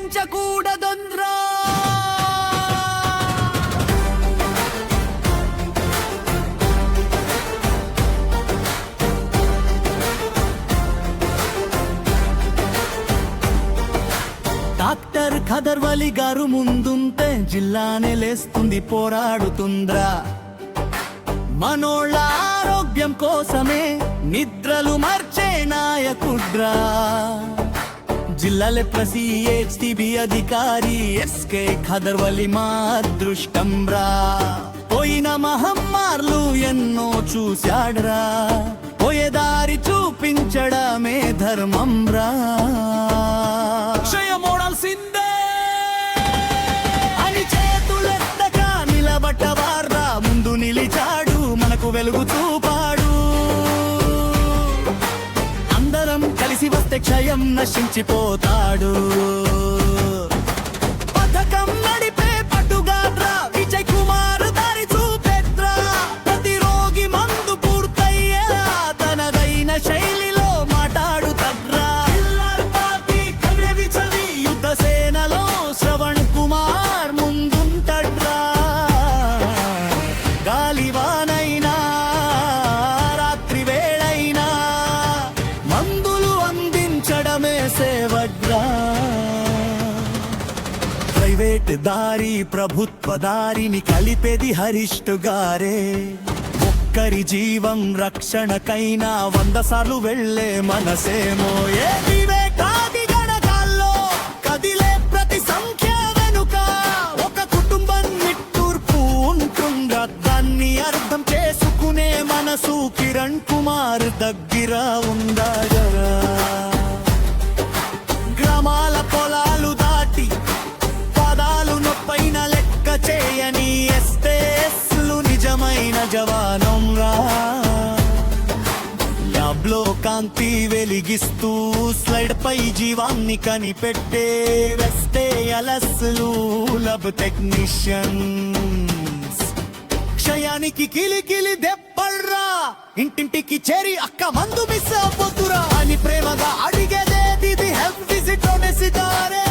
వినిపించకూడదొంద్రా. Doctor Khadar వలి గారు ముందుంటే జిల్లానే లేస్తుంది పోరాడుతుంద్రా. మనోళ్ళ ఆరోగ్యం కోసమే నిద్రలు మార్చే నాయకుడ్రా. జిల్లాల ప్రసి హెచ్టిబి అధికారి ఎస్కే ఖదర్ వలి మా అదృష్టం రా. పోయిన మహమ్మార్లు ఎన్నో చూశాడ్రా. పోయే దారి చూపించడమే ధర్మం రా. క్షయమోడాల్సిందే అని చేతులెత్తగా నిలబడ్డవార్రా. ముందు నిలిచాడు మనకు వెలుగు చూపాడు. అందరం కలిసి వస్తే క్షయం నశించిపోతాడు. పథకం నడిపే పట్టుగాడ్రా. విజయ్ కుమార్ దారి చూపెద్రా. ప్రతి రోగి మందు పూర్తయ్యేలా తనదైన శైలిలో మాట్లాడుతద్రా. యుద్ధ సేనలో శ్రవణ్ కుమార్ ముందుంటడ్రా. గాలివానైనా రాత్రి వేళైనా మందులు అందించడమే సేవడ్రా. ప్రైవేట్ దారి ప్రభుత్వ దారిని కలిపేది హరీష్ గారే. ఒక్కరి జీవం రక్షణకైనా 100 సార్లు వెళ్లే మనసేమో. ఏ వివేకాది గణగాల్లో కదిలే ప్రతి సంఖ్య వెనుక ఒక కుటుంబం నిట్టూర్పు ఉంటుందా. దాన్ని అర్థం చేసుకునే మనసు కిరణ్ కుమార్ దగ్గర ఉందా జరా. గ్రామాల పొలాలు దాటి పదాలు నొప్పైన లెక్క చేయని ఎస్టేస్లు నిజమైన జవానం రా. ల్యాబ్లో కాంతి వెలిగిస్తూ స్లైడ్ పై జీవాన్ని కనిపెట్టే వెస్టేయలస్లు లబ్ టెక్నీషియన్స్. క్షయానికి కిలికిలి దెబ్బల్రా. ఇంటింటికి చేరి అక్క మందు మిస్ అవ్వద్దురా అని ప్రేమగా అడిగేదేది హెల్త్ విజిట్ సితారే.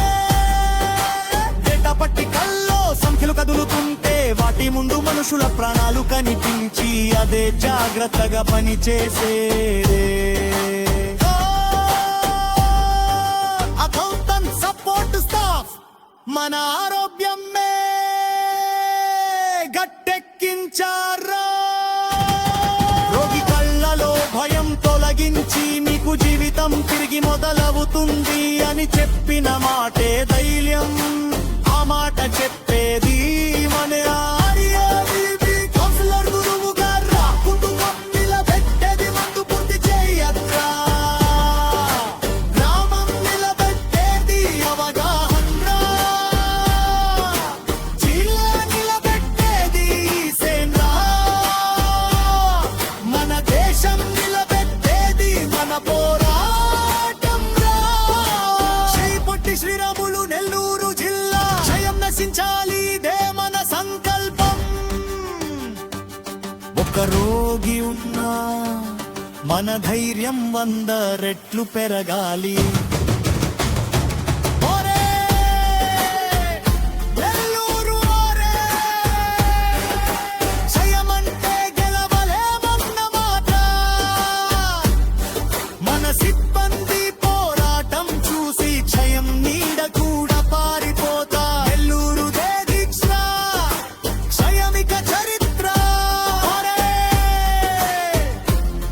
డేటా పట్టికల్లో సంఖ్యలు కదులుతుంటే వాటి ముందు మనుషుల ప్రాణాలు కనిపించి అదే జాగ్రత్తగా పనిచేసేదే. అకౌంటెంట్ సపోర్ట్ స్టాఫ్ మన ఆరోగ్యమే గట్టెక్కించారా. రోగి కళ్ళలో భయం తొలగించి మీకు జీవితం తిరిగి మొదలవుతుంది అని చెప్పిన మాటే ధైర్యం. ఆ మాట చెప్పేది మన కౌన్సిలర్ గురువు గారా. కుటుంబం నిలబెట్టేది మందు పూర్తి చేయద్రా. గ్రామం నిలబెట్టేది అవగాహనరా. జిల్లా నిలబెట్టేది సేన్రా. మన దేశం నిలబెట్టేది మన పోరాటం రా. శ్రీ పొట్టి శ్రీరాములు నెల్లూరు జిల్లా క్షయం నశించాలి ఇదే మన సంకల్పం. ఒక రోగి ఉన్నా మన ధైర్యం 100 రెట్లు పెరగాలి. ఓరే నెల్లూరు ఓరే. క్షయమంటే గెలవలేమన్న మాట. మన సిబ్బంది పోరాటం చూసి క్షయం నీడ కూడా పారిపోతా. నెల్లూరు దే దీక్ష క్షయమిక చరిత్ర. ఒరే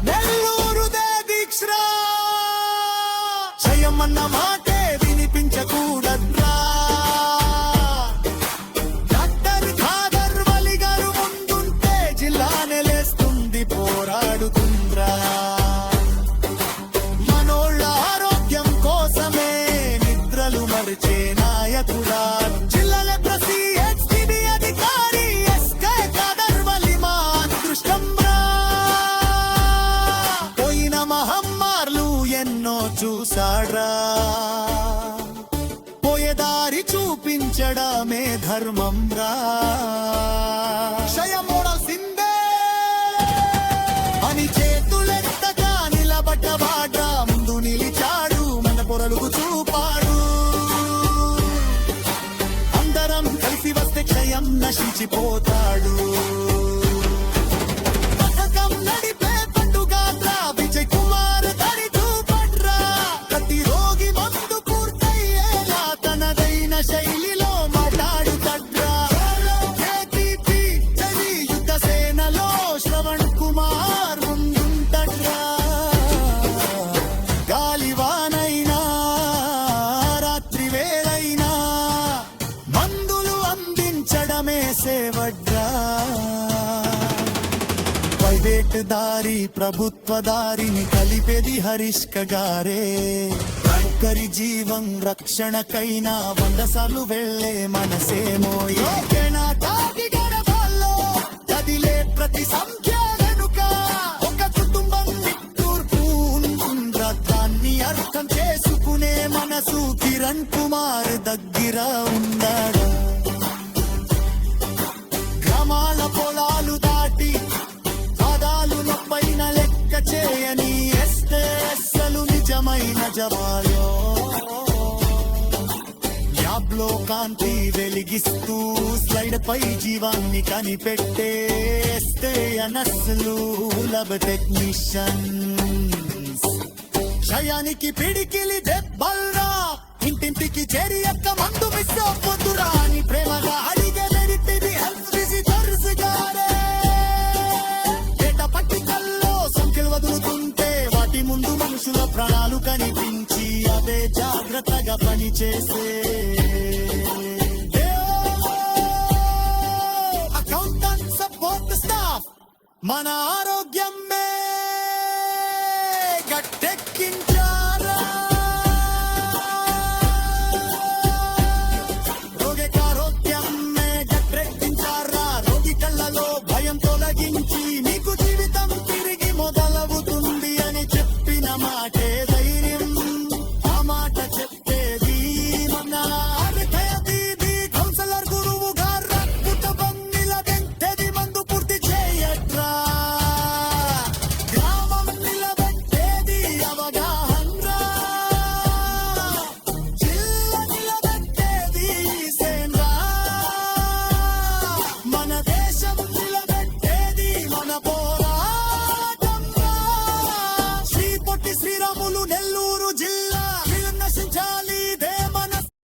నెల్లూరు దే దీక్ష. క్షయం అన్న మాటే వినిపించకూడద్రా. డాక్టర్ ఖాదర్ వలి గారు ముందుంటే జిల్లానే లేస్తుంది పోరాడుతుంద్రా. మనోళ్ళ ఆరోగ్యం కోసమే నిద్రలు మరిచే నాయకుడా. జిల్లాల ప్రసి హెచ్టిబి అధికారి ఎస్కే ఖదర్ వలి మా అదృష్టం రా. పోయిన మహమ్మార్లు ఎన్నో చూసాడ్రా. పోయే దారి చూపించడమే ధర్మం రా. క్షయమోడాల్సిందే అని చేతులెత్తగా నిలబడ్డవాడ్రా. ముందు నిలిచాడు మన పొరలుగు చూపాడు. నశించిపోతాడు. పథకం నడిపే పండుగాత్రా విజయ్ కుమార్ దరి చూపడ్రా. ప్రతి రోగి మందు పూర్తయ్యేలా తనదైన శైలిలో మాట్లాడుతడ్రా. KTP చలి యుద్ధ సేనలో శ్రవణ్ కుమార్ ముందుంటడ్రా. గాలివానైనా రాత్రి వేళైనా మందులు అందించడమే సేవడ్రా. ప్రైవేట్ దారి ప్రభుత్వ దారిని కలిపేది హరీష్ గారే. ఒక్కరి జీవం రక్షణకైనా 100 సార్లు వెళ్లే మనసేమో. ఏకేనా తాగి గడపాల్లో కదిలే ప్రతి సంఖ్య వెనుక ఒక కుటుంబం నిట్టూర్పు ఉంటుందా. దాన్ని అర్థం చేసుకునే మనసు కిరణ్ కుమార్ దగ్గర ఉందాడా. గ్రామాల పొలాలు దాటి పాదాలు నొప్పైన లెక్క చేయని ఎస్లు నిజమైన జవాలో. ల్యాబ్లో కాంతి వెలిగిస్తూ స్లైడ్ పై జీవాన్ని కనిపెట్టే నస్లు లబ్ టెక్నీషియన్స్. క్షయానికి పిడికిలి దెబ్బల్రా ఇంటింటికి చేరి యొక్క మందు మిస్ అవ్వద్దురా అని ప్రేమగా అడిగే నడిపేది హెల్త్ విజిటర్స్ గారే. డేట పట్టికల్లో సంఖ్యలు వదులుతుంటే వాటి ముందు మనుషుల ప్రాణాలు కనిపించి అవే జాగ్రత్తగా పనిచేసే అకౌంటెంట్ సపోర్ట్ స్టాఫ్. మన ఆరోగ్యమే గట్టెక్కించే